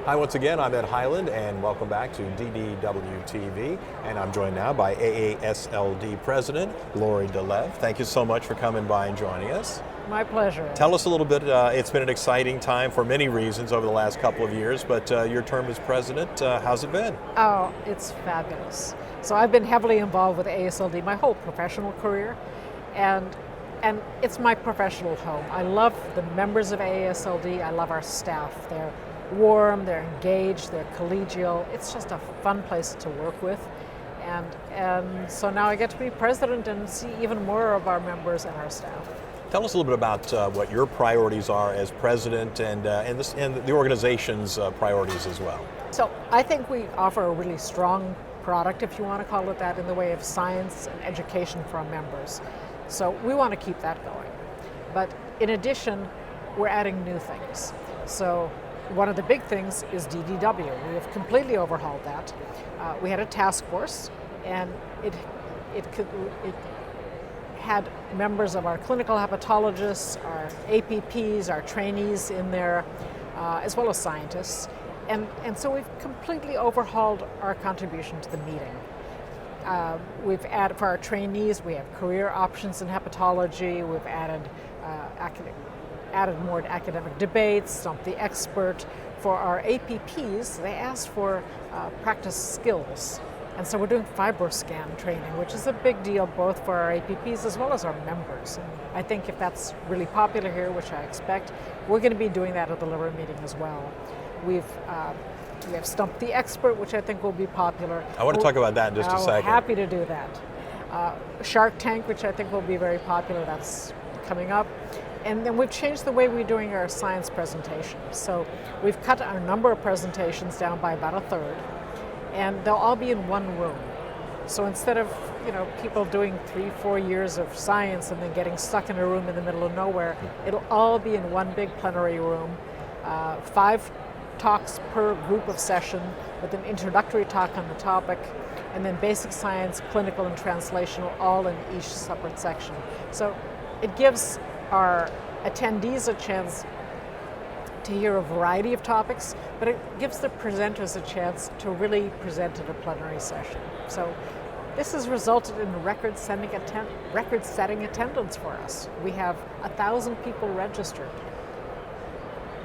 Hi once again, I'm Ed Highland and welcome back to DDW TV, and I'm joined now by AASLD President Laurie DeLeve. Thank you so much for coming by and joining us. My pleasure. Tell us a little bit, it's been an exciting time for many reasons over the last couple of years, but your term as president, how's it been? Oh, it's fabulous. So I've been heavily involved with AASLD my whole professional career, and it's my professional home. I love the members of AASLD, I love our staff. They're warm, they're engaged, they're collegial. It's just a fun place to work with. And so now I get to be president and see even more of our members and our staff. Tell us a little bit about what your priorities are as president and the organization's priorities as well. So I think we offer a really strong product, if you want to call it that, in the way of science and education for our members. So we want to keep that going. But in addition, we're adding new things. So one of the big things is DDW. We have completely overhauled that. We had a task force, and it had members of our clinical hepatologists, our APPs, our trainees in there, as well as scientists. And so we've completely overhauled our contribution to the meeting. We've added, for our trainees, we have career options in hepatology. We've added more academic debates, Stump the Expert. For our APPs, they asked for practice skills. And so we're doing FibroScan training, which is a big deal both for our APPs as well as our members. And I think if that's really popular here, which I expect, we're going to be doing that at the liver meeting as well. We have Stump the Expert, which I think will be popular. I want to talk about that in just a second. Happy to do that. Shark Tank, which I think will be very popular, that's coming up. And then we've changed the way we're doing our science presentations. So we've cut our number of presentations down by about a third, and they'll all be in one room. So instead of people doing 3-4 years of science and then getting stuck in a room in the middle of nowhere, it'll all be in one big plenary room. 5 talks per group of session with an introductory talk on the topic, and then basic science, clinical, and translational all in each separate section. So it gives our attendees a chance to hear a variety of topics, but it gives the presenters a chance to really present at a plenary session. So this has resulted in record-setting attendance for us. We have 1,000 people registered.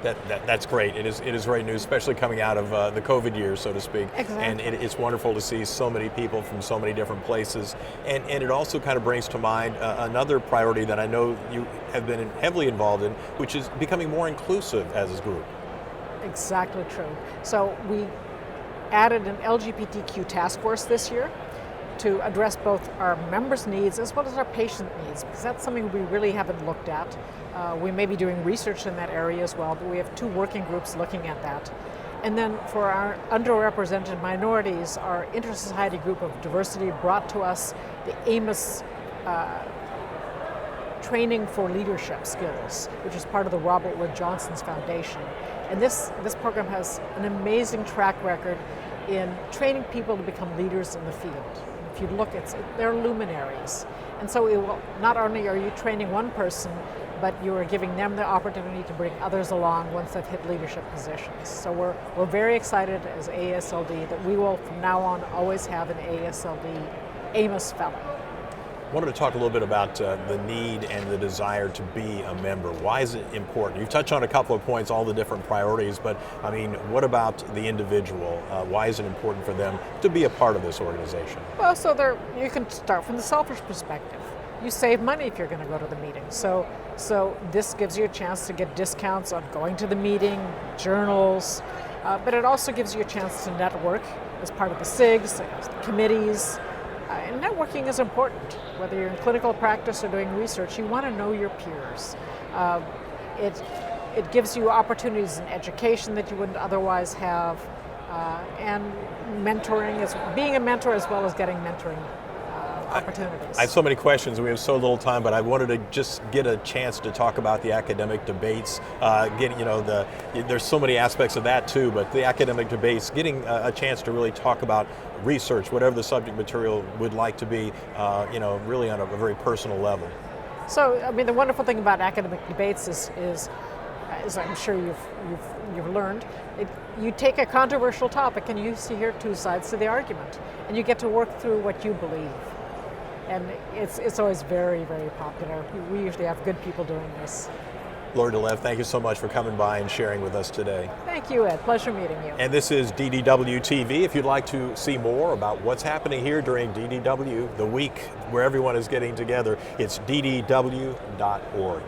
That's great. It is great news, especially coming out of the COVID years, so to speak. Exactly. And it's wonderful to see so many people from so many different places. And it also kind of brings to mind another priority that I know you have been heavily involved in, which is becoming more inclusive as a group. Exactly true. So we added an LGBTQ task force this year to address both our members' needs as well as our patient needs, because that's something we really haven't looked at. We may be doing research in that area as well, but we have 2 working groups looking at that. And then for our underrepresented minorities, our Inter-Society Group of Diversity brought to us the AAMS Training for Leadership Skills, which is part of the Robert Wood Johnson's Foundation. And this program has an amazing track record in training people to become leaders in the field. If you look, they're luminaries. And so it will, not only are you training one person, but you are giving them the opportunity to bring others along once they've hit leadership positions. So we're very excited as AASLD that we will from now on always have an AASLD AAMS fellow. I wanted to talk a little bit about the need and the desire to be a member. Why is it important? You've touched on a couple of points, all the different priorities, but I mean, what about the individual? Why is it important for them to be a part of this organization? Well, so you can start from the selfish perspective. You save money if you're going to go to the meeting. So this gives you a chance to get discounts on going to the meeting, journals, but it also gives you a chance to network as part of the SIGs, the committees. And networking is important. Whether you're in clinical practice or doing research, you want to know your peers. It gives you opportunities in education that you wouldn't otherwise have, and mentoring, being a mentor as well as getting mentoring opportunities. I have so many questions. We have so little time, but I wanted to just get a chance to talk about the academic debates. There's so many aspects of that too, but the academic debates, getting a chance to really talk about research, whatever the subject material would like to be, really on a very personal level. So, I mean, the wonderful thing about academic debates is as I'm sure you've learned, you take a controversial topic and you hear two sides to the argument, and you get to work through what you believe. And it's always very, very popular. We usually have good people doing this. Laurie DeLeve, thank you so much for coming by and sharing with us today. Thank you, Ed. Pleasure meeting you. And this is DDW TV. If you'd like to see more about what's happening here during DDW, the week where everyone is getting together, it's ddw.org.